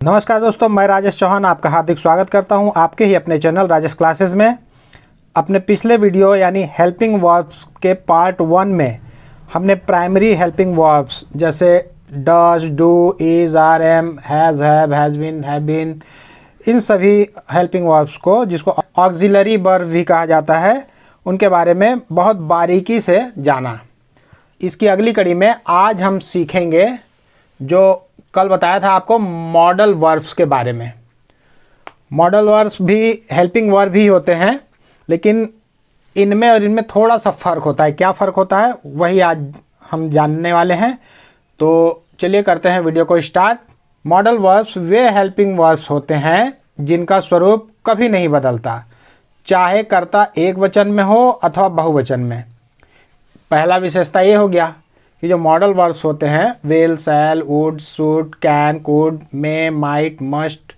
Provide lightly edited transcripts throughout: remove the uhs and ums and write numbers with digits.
नमस्कार दोस्तों, मैं राजेश चौहान आपका हार्दिक स्वागत करता हूं आपके ही अपने चैनल राजेश क्लासेस में। अपने पिछले वीडियो यानी हेल्पिंग वर्ब्स के पार्ट 1 में हमने प्राइमरी हेल्पिंग वर्ब्स जैसे does, do, is, are, am, has, have, has been, इन सभी हेल्पिंग वर्ब्स को, जिसको ऑक्सिलरी वर्ब भी कहा जाता है, उनके बारे में बहुत बारीकी से जाना। इसकी अगली कड़ी में आज हम सीखेंगे जो कल बताया था आपको मॉडल वर्ब्स के बारे में। मॉडल वर्ब्स भी हेल्पिंग वर्ब ही होते हैं, लेकिन इनमें और इनमें थोड़ा सा फ़र्क होता है। क्या फ़र्क होता है वही आज हम जानने वाले हैं। तो चलिए करते हैं वीडियो को स्टार्ट। मॉडल वर्ब्स वे हेल्पिंग वर्ब्स होते हैं जिनका स्वरूप कभी नहीं बदलता, चाहे कर्ता एक वचन में हो अथवा बहुवचन में। पहला विशेषता ये हो गया कि जो मॉडल वर्ब्स होते हैं will, shall, would, should, can, could, may, might, must,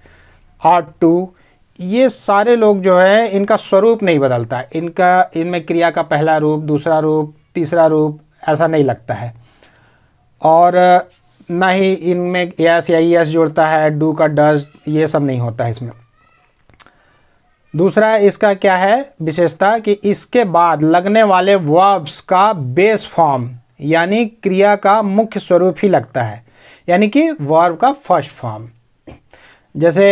ought to, ये सारे लोग जो है इनका स्वरूप नहीं बदलता। इनमें क्रिया का पहला रूप, दूसरा रूप, तीसरा रूप ऐसा नहीं लगता है, और ना ही इनमें यस या यस जुड़ता है, डू का डज, ये सब नहीं होता है इसमें। दूसरा इसका क्या है विशेषता कि इसके बाद लगने वाले वर्ब्स का बेस फॉर्म यानी क्रिया का मुख्य स्वरूप ही लगता है, यानी कि वर्ब का फर्स्ट फॉर्म। जैसे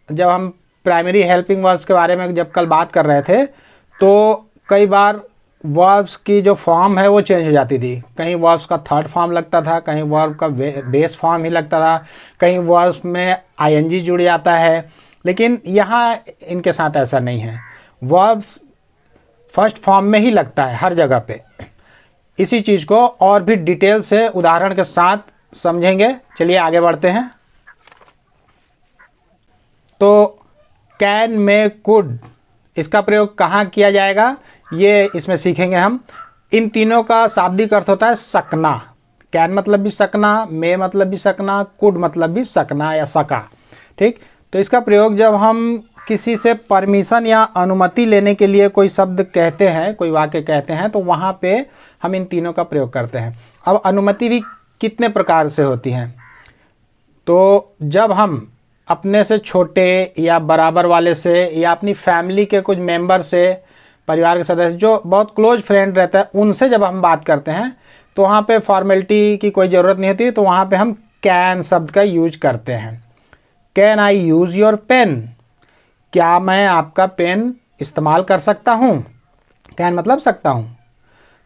जब हम प्राइमरी हेल्पिंग वर्ब्स के बारे में जब कल बात कर रहे थे, तो कई बार वर्ब्स की जो फॉर्म है वो चेंज हो जाती थी। कहीं वर्ब्स का थर्ड फॉर्म लगता था, कहीं वर्ब का बेस फॉर्म ही लगता था, कहीं वर्ब्स में आईएनजी जुड़ जाता है। लेकिन यहाँ इनके साथ ऐसा नहीं है, वर्ब्स फर्स्ट फॉर्म में ही लगता है हर जगह पे। इसी चीज़ को और भी डिटेल से उदाहरण के साथ समझेंगे। चलिए आगे बढ़ते हैं। तो कैन, मे, कुड, इसका प्रयोग कहाँ किया जाएगा ये इसमें सीखेंगे हम। इन तीनों का शाब्दिक अर्थ होता है सकना। कैन मतलब भी सकना, मे मतलब भी सकना, कुड मतलब भी सकना या सका। ठीक, तो इसका प्रयोग जब हम किसी से परमिशन या अनुमति लेने के लिए कोई शब्द कहते हैं, कोई वाक्य कहते हैं, तो वहाँ पे हम इन तीनों का प्रयोग करते हैं। अब अनुमति भी कितने प्रकार से होती हैं, तो जब हम अपने से छोटे या बराबर वाले से या अपनी फैमिली के कुछ मेंबर से, परिवार के सदस्य जो बहुत क्लोज फ्रेंड रहता है, उनसे जब हम बात करते हैं तो वहाँ पे फॉर्मेलिटी की कोई ज़रूरत नहीं होती, तो वहाँ पे हम कैन शब्द का यूज करते हैं। Can I use your pen, क्या मैं आपका पेन इस्तेमाल कर सकता हूँ। कैन मतलब सकता हूँ,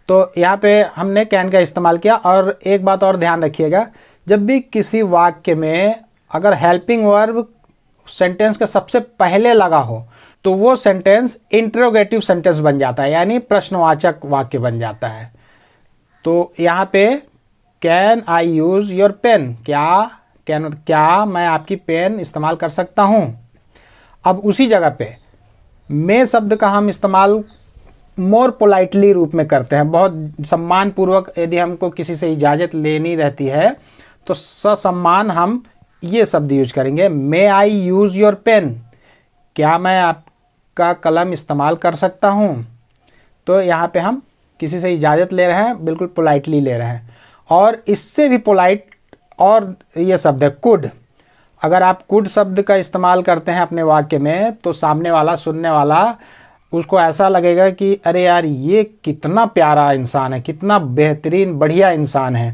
तो यहाँ पे हमने कैन का इस्तेमाल किया। और एक बात और ध्यान रखिएगा, जब भी किसी वाक्य में अगर हेल्पिंग वर्ब सेंटेंस के सबसे पहले लगा हो तो वो सेंटेंस इंटरोगेटिव सेंटेंस बन जाता है, यानी प्रश्नवाचक वाक्य बन जाता है। तो यहाँ पे can I use your pen, क्या मैं आपकी पेन इस्तेमाल कर सकता हूँ। अब उसी जगह पे मे शब्द का हम इस्तेमाल मोर पोलाइटली रूप में करते हैं। बहुत सम्मान पूर्वक यदि हमको किसी से इजाज़त लेनी रहती है तो ससम्मान हम ये शब्द यूज करेंगे, मे आई यूज़ योर पेन, क्या मैं आपका कलम इस्तेमाल कर सकता हूँ। तो यहाँ पे हम किसी से इजाज़त ले रहे हैं, बिल्कुल पोलाइटली ले रहे हैं। और इससे भी पोलाइट और ये शब्द है कुड। अगर आप कुड शब्द का इस्तेमाल करते हैं अपने वाक्य में, तो सामने वाला, सुनने वाला, उसको ऐसा लगेगा कि अरे यार ये कितना प्यारा इंसान है, कितना बेहतरीन बढ़िया इंसान है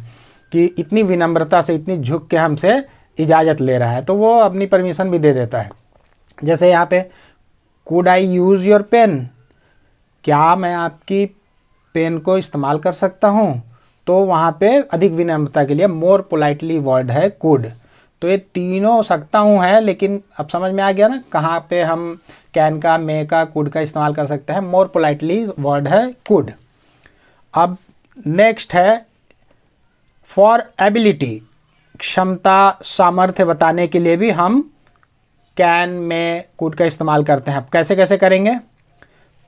कि इतनी विनम्रता से, इतनी झुक के हमसे इजाज़त ले रहा है, तो वो अपनी परमिशन भी दे देता है। जैसे यहाँ पे could I use your pen, क्या मैं आपकी पेन को इस्तेमाल कर सकता हूँ, तो वहाँ पे अधिक विनम्रता के लिए मोर पोलाइटली वर्ड है कुड। तो ये तीनों सकता हूँ है, लेकिन अब समझ में आ गया ना कहाँ पे हम कैन का, मे का, कुड का इस्तेमाल कर सकते हैं। मोर पोलाइटली वर्ड है कुड। अब नेक्स्ट है फॉर एबिलिटी, क्षमता, सामर्थ्य बताने के लिए भी हम कैन, मे, कुड का इस्तेमाल करते हैं। अब कैसे कैसे करेंगे,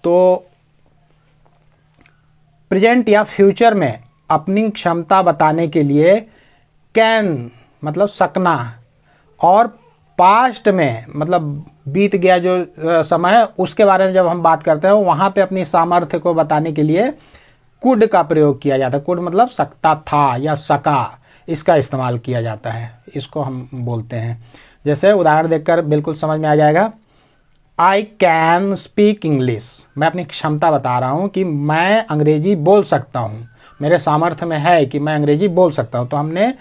तो प्रेजेंट या फ्यूचर में अपनी क्षमता बताने के लिए कैन मतलब सकना, और पास्ट में मतलब बीत गया जो समय है उसके बारे में जब हम बात करते हैं, वहाँ पे अपनी सामर्थ्य को बताने के लिए कुड का प्रयोग किया जाता है। कुड मतलब सकता था या सका, इसका इस्तेमाल किया जाता है, इसको हम बोलते हैं। जैसे उदाहरण देखकर बिल्कुल समझ में आ जाएगा। आई कैन स्पीक इंग्लिश, मैं अपनी क्षमता बता रहा हूँ कि मैं अंग्रेजी बोल सकता हूँ, मेरे सामर्थ्य में है कि मैं अंग्रेजी बोल सकता हूँ, तो हमने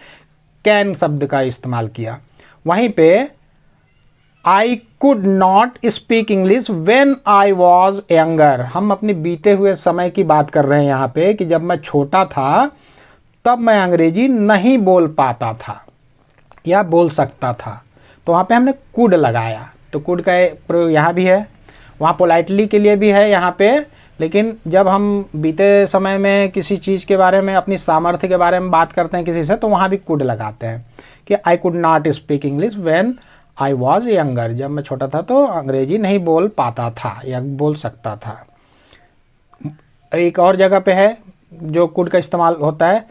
कैन शब्द का इस्तेमाल किया। वहीं पे I could not speak English when I was younger, हम अपने बीते हुए समय की बात कर रहे हैं यहाँ पे कि जब मैं छोटा था तब मैं अंग्रेजी नहीं बोल पाता था या बोल सकता था, तो वहाँ पे हमने कुड लगाया। तो कुड का प्रयोग यहाँ भी है, वहाँ पोलाइटली के लिए भी है यहाँ पे, लेकिन जब हम बीते समय में किसी चीज़ के बारे में, अपनी सामर्थ्य के बारे में बात करते हैं किसी से, तो वहाँ भी कुड लगाते हैं कि I could not speak English when I was younger, जब मैं छोटा था तो अंग्रेजी नहीं बोल पाता था या बोल सकता था। एक और जगह पे है जो कुड का इस्तेमाल होता है,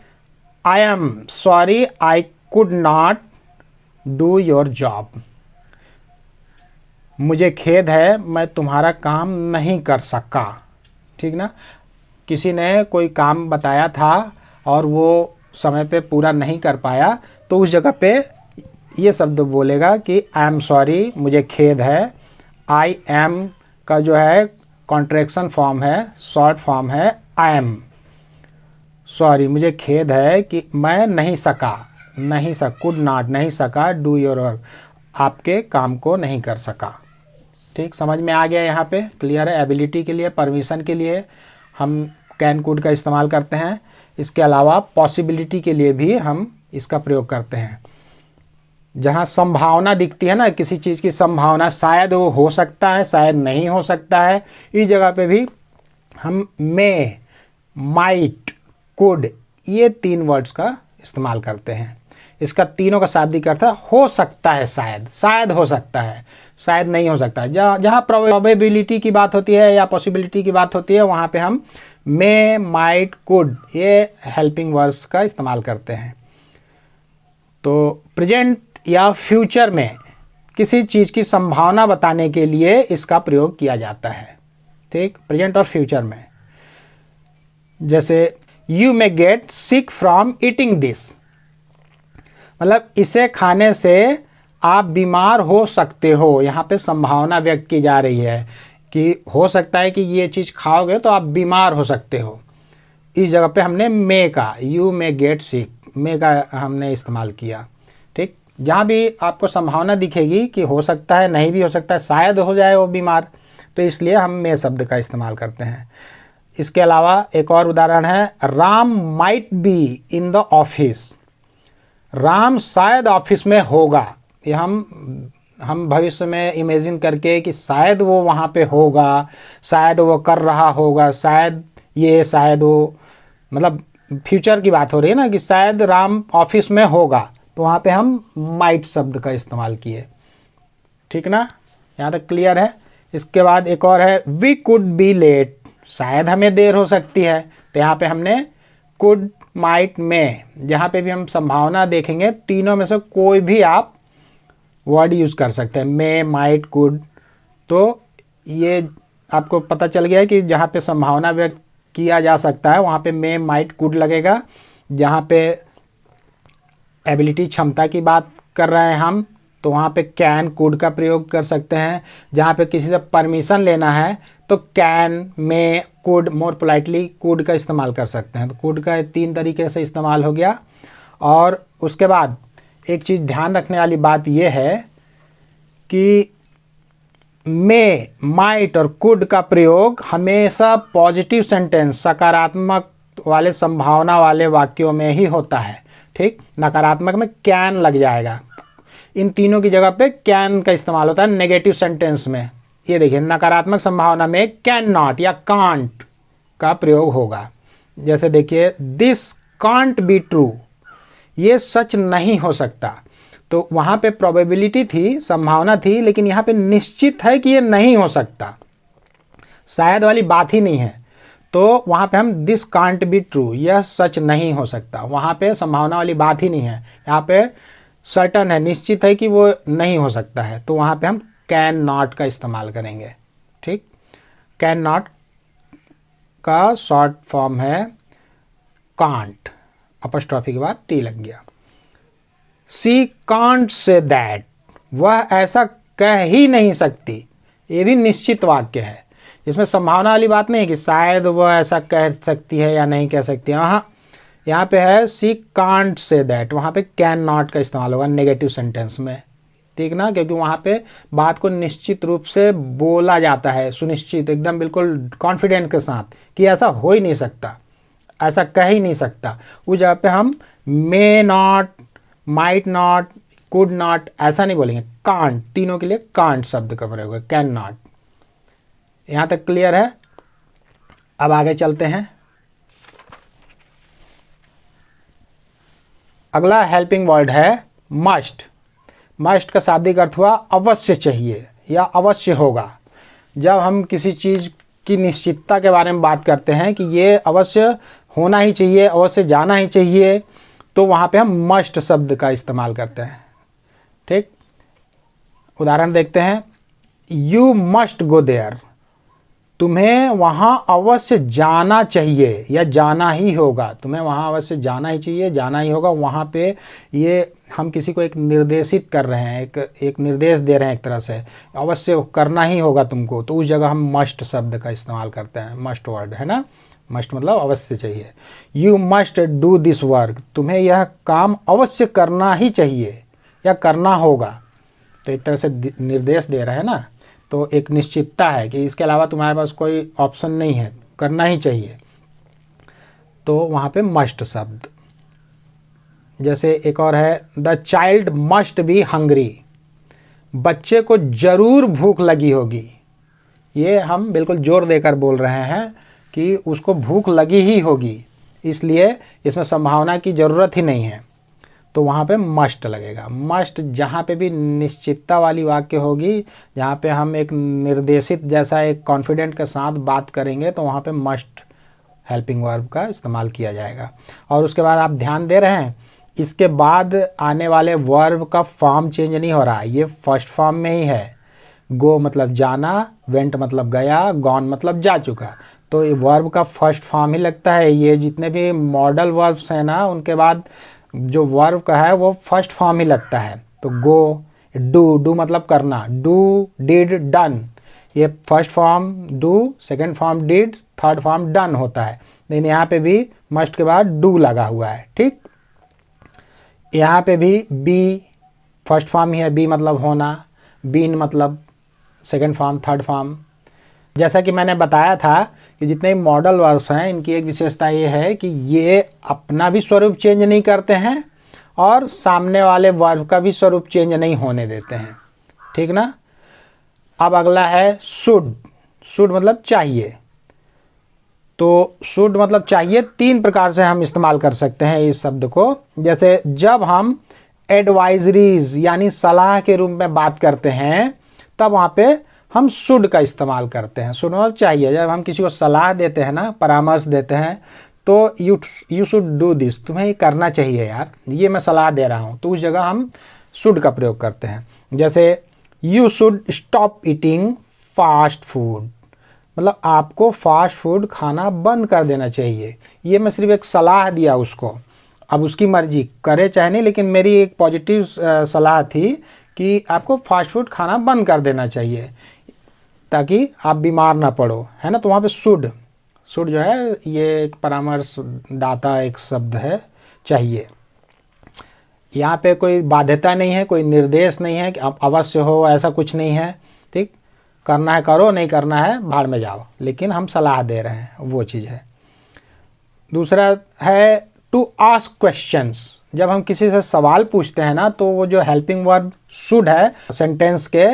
I am sorry I could not do your job, मुझे खेद है मैं तुम्हारा काम नहीं कर सका। ठीक ना, किसी ने कोई काम बताया था और वो समय पे पूरा नहीं कर पाया, तो उस जगह पे ये शब्द बोलेगा कि आई एम सॉरी, मुझे खेद है। आई एम का जो है कॉन्ट्रैक्शन फॉर्म है, शॉर्ट फॉर्म है आई एम सॉरी, मुझे खेद है कि मैं नहीं सका, कुड नॉट नहीं सका, डू योर वर्क, आपके काम को नहीं कर सका। ठीक, समझ में आ गया, यहाँ पे क्लियर है। एबिलिटी के लिए, परमिशन के लिए हम कैन कुड का इस्तेमाल करते हैं। इसके अलावा पॉसिबिलिटी के लिए भी हम इसका प्रयोग करते हैं। जहाँ संभावना दिखती है ना, किसी चीज़ की संभावना, शायद वो हो सकता है, शायद नहीं हो सकता है, इस जगह पे भी हम मे, माइट, कुड, ये 3 वर्ड्स का इस्तेमाल करते हैं। इसका तीनों का शाब्दिक अर्थ है हो सकता है, शायद हो सकता है, शायद नहीं हो सकता है। जहाँ प्रोबेबिलिटी की बात होती है या पॉसिबिलिटी की बात होती है, वहाँ पे हम मे, माइट, कुड, ये हेल्पिंग वर्ब्स का इस्तेमाल करते हैं। तो प्रेजेंट या फ्यूचर में किसी चीज़ की संभावना बताने के लिए इसका प्रयोग किया जाता है। ठीक, प्रेजेंट और फ्यूचर में। जैसे you may get sick from eating this, मतलब इसे खाने से आप बीमार हो सकते हो। यहाँ पे संभावना व्यक्त की जा रही है कि हो सकता है कि ये चीज़ खाओगे तो आप बीमार हो सकते हो। इस जगह पे हमने मे का, यू मे गेट सिक, मे का हमने इस्तेमाल किया। ठीक, जहाँ भी आपको संभावना दिखेगी कि हो सकता है, नहीं भी हो सकता है, शायद हो जाए वो बीमार, तो इसलिए हम मे शब्द का इस्तेमाल करते हैं। इसके अलावा एक और उदाहरण है, Ram might be in the office, Ram शायद ऑफिस में होगा। ये हम भविष्य में इमेजिन करके कि शायद वो वहाँ पे होगा, शायद वो कर रहा होगा, शायद ये, शायद वो, मतलब फ्यूचर की बात हो रही है ना कि शायद राम ऑफिस में होगा, तो वहाँ पे हम माइट शब्द का इस्तेमाल किए। ठीक ना, यहाँ तक क्लियर है। इसके बाद एक और है, वी कुड बी लेट, शायद हमें देर हो सकती है, तो यहाँ पे हमने कुड, माइट, में, जहाँ पे भी हम संभावना देखेंगे, तीनों में से कोई भी आप वर्ड यूज़ कर सकते हैं, मे, माइट, कुड। तो ये आपको पता चल गया है कि जहाँ पे संभावना व्यक्त किया जा सकता है वहाँ पे मे, माइट, कुड लगेगा। जहाँ पे एबिलिटी, क्षमता की बात कर रहे हैं हम, तो वहाँ पे कैन, कुड का प्रयोग कर सकते हैं। जहाँ पे किसी से परमिशन लेना है तो can, may, could, more politely could का इस्तेमाल कर सकते हैं। तो कुड का 3 तरीके से इस्तेमाल हो गया। और उसके बाद एक चीज़ ध्यान रखने वाली बात यह है कि मे, माइट और कुड का प्रयोग हमेशा पॉजिटिव सेंटेंस, सकारात्मक वाले, संभावना वाले वाक्यों में ही होता है। ठीक, नकारात्मक में कैन लग जाएगा। इन तीनों की जगह पे कैन का इस्तेमाल होता है नेगेटिव सेंटेंस में। ये देखिए, नकारात्मक संभावना में कैन नॉट या कांट का प्रयोग होगा। जैसे देखिए, दिस कांट बी ट्रू, ये सच नहीं हो सकता। तो वहाँ पे प्रोबेबिलिटी थी, संभावना थी, लेकिन यहाँ पे निश्चित है कि ये नहीं हो सकता, शायद वाली बात ही नहीं है। तो वहाँ पे हम दिस कांट बी ट्रू, यह सच नहीं हो सकता, वहाँ पे संभावना वाली बात ही नहीं है। यहाँ पे सर्टन है, निश्चित है कि वो नहीं हो सकता है, तो वहाँ पे हम कैन नॉट का इस्तेमाल करेंगे। ठीक, कैन नॉट का शॉर्ट फॉर्म है कांट, अपस्ट्रॉफी के बाद टी लग गया। शी कांट से दैट, वह ऐसा कह ही नहीं सकती। ये भी निश्चित वाक्य है, इसमें संभावना वाली बात नहीं है कि शायद वह ऐसा कह सकती है या नहीं कह सकती है। हाँ, यहाँ पे है शी कांट से दैट, वहाँ पे कैन नॉट का इस्तेमाल होगा नेगेटिव सेंटेंस में, ठीक ना, क्योंकि वहाँ पे बात को निश्चित रूप से बोला जाता है, सुनिश्चित एकदम बिल्कुल कॉन्फिडेंट के साथ कि ऐसा हो ही नहीं सकता, ऐसा कह ही नहीं सकता। उस जगह पे हम may not, might not, could not ऐसा नहीं बोलेंगे, कांट, तीनों के लिए कांट शब्द का प्रयोग है, कैन नॉट। यहाँ तक क्लियर है? अब आगे चलते हैं। अगला हेल्पिंग वर्ड है मस्ट। मस्ट का शाब्दिक अर्थ हुआ अवश्य चाहिए या अवश्य होगा। जब हम किसी चीज़ की निश्चितता के बारे में बात करते हैं कि ये अवश्य होना ही चाहिए, अवश्य जाना ही चाहिए, तो वहाँ पे हम मस्ट शब्द का इस्तेमाल करते हैं। ठीक, उदाहरण देखते हैं। यू मस्ट गो देयर, तुम्हें वहाँ अवश्य जाना चाहिए या जाना ही होगा, तुम्हें वहाँ अवश्य जाना ही चाहिए, जाना ही होगा। वहाँ पे ये हम किसी को एक निर्देशित कर रहे हैं, एक निर्देश दे रहे हैं, एक तरह से अवश्य करना ही होगा तुमको, तो उस जगह हम मस्ट शब्द का इस्तेमाल करते हैं, मस्ट वर्ड है ना, मस्ट मतलब अवश्य चाहिए। You must do this work, तुम्हें यह काम अवश्य करना ही चाहिए या करना होगा, तो एक तरह से निर्देश दे रहे हैं ना, तो एक निश्चितता है कि इसके अलावा तुम्हारे पास कोई ऑप्शन नहीं है, करना ही चाहिए, तो वहाँ पे मस्ट शब्द। जैसे एक और है the child must be hungry, बच्चे को जरूर भूख लगी होगी। ये हम बिल्कुल जोर देकर बोल रहे हैं कि उसको भूख लगी ही होगी, इसलिए इसमें संभावना की ज़रूरत ही नहीं है, तो वहाँ पे मस्ट लगेगा। मस्ट जहाँ पे भी निश्चितता वाली वाक्य होगी, जहाँ पे हम एक निर्देशित जैसा एक कॉन्फिडेंट के साथ बात करेंगे, तो वहाँ पे मस्ट हेल्पिंग वर्ब का इस्तेमाल किया जाएगा। और उसके बाद आप ध्यान दे रहे हैं, इसके बाद आने वाले वर्ब का फॉर्म चेंज नहीं हो रहा है, ये फर्स्ट फॉर्म में ही है। गो मतलब जाना, वेंट मतलब गया, गॉन मतलब जा चुका, तो ये वर्ब का फर्स्ट फॉर्म ही लगता है। ये जितने भी मॉडल वर्ब्स हैं ना, उनके बाद जो वर्ब का है वो फर्स्ट फॉर्म ही लगता है। तो गो, डू, डू मतलब करना, डू, डिड, डन, ये first form do, second form did, third form done होता है, लेकिन यहाँ पे भी मस्ट के बाद डू लगा हुआ है। ठीक, यहाँ पे भी बी फर्स्ट फॉर्म ही है, बी मतलब होना, बीन मतलब सेकंड फॉर्म, थर्ड फॉर्म। जैसा कि मैंने बताया था कि जितने मॉडल वर्ब्स हैं, इनकी एक विशेषता ये है कि ये अपना भी स्वरूप चेंज नहीं करते हैं और सामने वाले वर्ब का भी स्वरूप चेंज नहीं होने देते हैं। ठीक ना। अब अगला है शुड। शुड मतलब चाहिए, तो शुड मतलब चाहिए तीन प्रकार से हम इस्तेमाल कर सकते हैं इस शब्द को। जैसे जब हम एडवाइजरीज यानी सलाह के रूप में बात करते हैं, तब वहाँ पे हम शुड का इस्तेमाल करते हैं। शुड मतलब चाहिए। जब हम किसी को सलाह देते हैं ना, परामर्श देते हैं, तो यू शुड डू दिस, तुम्हें ये करना चाहिए यार, ये मैं सलाह दे रहा हूँ, तो उस जगह हम शुड का प्रयोग करते हैं। जैसे you should stop eating fast food, मतलब आपको फास्ट फूड खाना बंद कर देना चाहिए। ये मैं सिर्फ एक सलाह दिया उसको, अब उसकी मर्जी करे चाहे नहीं, लेकिन मेरी एक पॉजिटिव सलाह थी कि आपको फास्ट फूड खाना बंद कर देना चाहिए ताकि आप बीमार ना पड़ो, है ना। तो वहाँ पे शुड, शुड जो है ये एक परामर्श दाता एक शब्द है, चाहिए। यहाँ पे कोई बाध्यता नहीं है, कोई निर्देश नहीं है कि आप अवश्य हो, ऐसा कुछ नहीं है। ठीक, करना है करो, नहीं करना है भाड़ में जाओ, लेकिन हम सलाह दे रहे हैं, वो चीज़ है। दूसरा है टू आस्क क्वेश्चंस। जब हम किसी से सवाल पूछते हैं ना, तो वो जो हेल्पिंग वर्ब शुड है, सेंटेंस के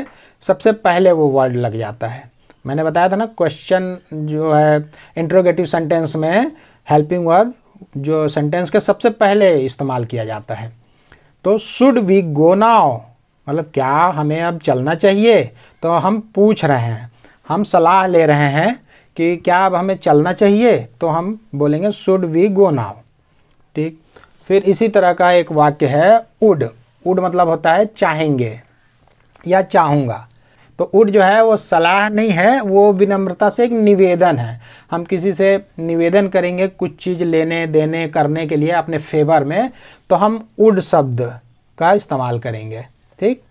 सबसे पहले वो वर्ड लग जाता है। मैंने बताया था ना, क्वेश्चन जो है इंट्रोगेटिव सेंटेंस में हेल्पिंग वर्ब जो सेंटेंस के सबसे पहले इस्तेमाल किया जाता है। तो शुड वी गो नाउ मतलब क्या हमें अब चलना चाहिए, तो हम पूछ रहे हैं, हम सलाह ले रहे हैं कि क्या अब हमें चलना चाहिए, तो हम बोलेंगे शुड वी गो नाउ। ठीक, फिर इसी तरह का एक वाक्य है वुड। वुड मतलब होता है चाहेंगे या चाहूँगा। तो वुड जो है वो सलाह नहीं है, वो विनम्रता से एक निवेदन है। हम किसी से निवेदन करेंगे कुछ चीज़ लेने देने करने के लिए अपने फेवर में, तो हम वुड शब्द का इस्तेमाल करेंगे। ठीक,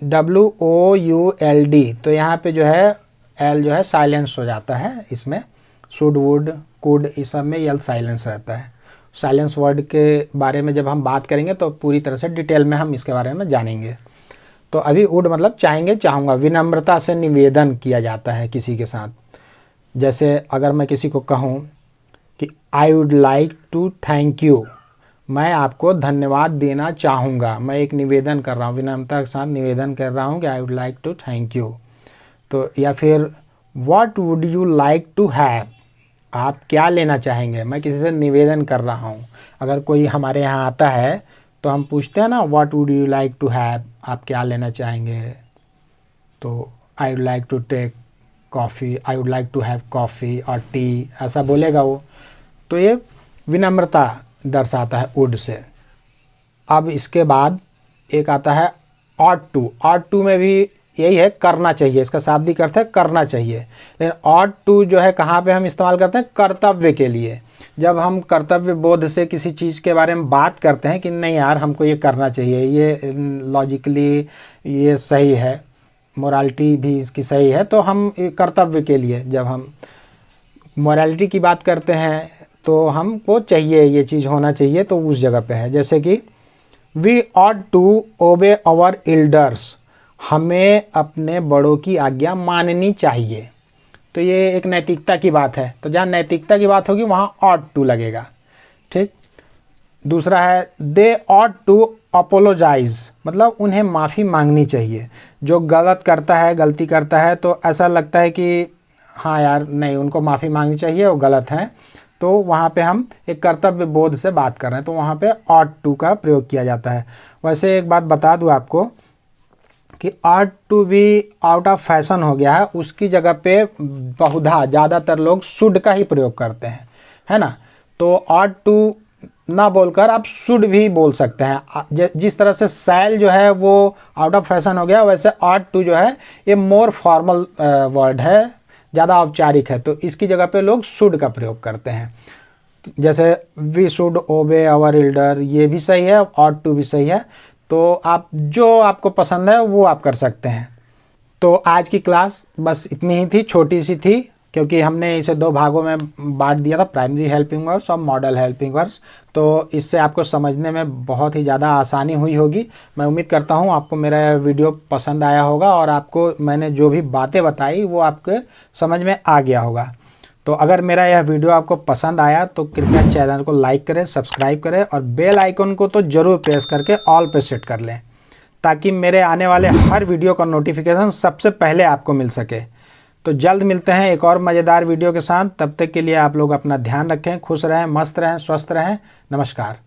WOULD, तो यहाँ पे जो है L जो है साइलेंस हो जाता है इसमें, शुड, वुड, कुड, इस सब में L साइलेंस रहता है। साइलेंस वर्ड के बारे में जब हम बात करेंगे तो पूरी तरह से डिटेल में हम इसके बारे में जानेंगे। तो अभी वुड मतलब चाहेंगे, चाहूँगा। विनम्रता से निवेदन किया जाता है किसी के साथ। जैसे अगर मैं किसी को कहूँ कि I would like to thank you, मैं आपको धन्यवाद देना चाहूँगा, मैं एक निवेदन कर रहा हूँ, विनम्रता के साथ निवेदन कर रहा हूँ कि I would like to thank you. तो या फिर what would you like to have, आप क्या लेना चाहेंगे, मैं किसी से निवेदन कर रहा हूँ। अगर कोई हमारे यहाँ आता है तो हम पूछते हैं ना, what would you like to have, आप क्या लेना चाहेंगे। तो I would like to take coffee, I would like to have coffee और टी, ऐसा बोलेगा वो। तो ये विनम्रता दर्शाता है वुड से। अब इसके बाद एक आता है ऑट टू। ऑट टू में भी यही है, करना चाहिए, इसका शाब्दिक अर्थ है करना चाहिए। लेकिन ऑट टू जो है कहाँ पे हम इस्तेमाल करते हैं, कर्तव्य के लिए। जब हम कर्तव्य बोध से किसी चीज़ के बारे में बात करते हैं कि नहीं यार हमको ये करना चाहिए, ये लॉजिकली ये सही है, मोरालिटी भी इसकी सही है, तो हम कर्तव्य के लिए जब हम मोरालिटी की बात करते हैं तो हमको चाहिए, ये चीज़ होना चाहिए, तो उस जगह पे है। जैसे कि we ought to obey our elders, हमें अपने बड़ों की आज्ञा माननी चाहिए। तो ये एक नैतिकता की बात है, तो जहाँ नैतिकता की बात होगी वहाँ ऑट टू लगेगा। ठीक, दूसरा है दे ऑट टू अपोलोजाइज, मतलब उन्हें माफ़ी मांगनी चाहिए। जो गलत करता है, गलती करता है, तो ऐसा लगता है कि हाँ यार नहीं, उनको माफ़ी मांगनी चाहिए, वो गलत हैं, तो वहाँ पे हम एक कर्तव्य बोध से बात कर रहे हैं, तो वहाँ पे ऑट टू का प्रयोग किया जाता है। वैसे एक बात बता दूँ आपको कि ऑट टू भी आउट ऑफ फैशन हो गया है, उसकी जगह पे बहुधा ज़्यादातर लोग शुड का ही प्रयोग करते हैं, है ना। तो ऑट टू ना बोलकर आप शुड भी बोल सकते हैं। जिस तरह से शैल जो है वो आउट ऑफ फैशन हो गया, वैसे ऑट टू जो है ये मोर फॉर्मल वर्ड है, ज़्यादा औपचारिक है, तो इसकी जगह पे लोग शुड का प्रयोग करते हैं। जैसे we should obey our elder, ये भी सही है, ऑट टू भी सही है। तो आप जो आपको पसंद है वो आप कर सकते हैं। तो आज की क्लास बस इतनी ही थी, छोटी सी थी, क्योंकि हमने इसे 2 भागों में बांट दिया था, प्राइमरी हेल्पिंग वर्ड्स और मॉडल हेल्पिंग वर्ड्स। तो इससे आपको समझने में बहुत ही ज़्यादा आसानी हुई होगी। मैं उम्मीद करता हूँ आपको मेरा वीडियो पसंद आया होगा और आपको मैंने जो भी बातें बताई वो आपके समझ में आ गया होगा। तो अगर मेरा यह वीडियो आपको पसंद आया तो कृपया चैनल को लाइक करें, सब्सक्राइब करें और बेल आइकन को तो ज़रूर प्रेस करके ऑल पे सेट कर लें, ताकि मेरे आने वाले हर वीडियो का नोटिफिकेशन सबसे पहले आपको मिल सके। तो जल्द मिलते हैं एक और मज़ेदार वीडियो के साथ। तब तक के लिए आप लोग अपना ध्यान रखें, खुश रहें, मस्त रहें, स्वस्थ रहें। नमस्कार।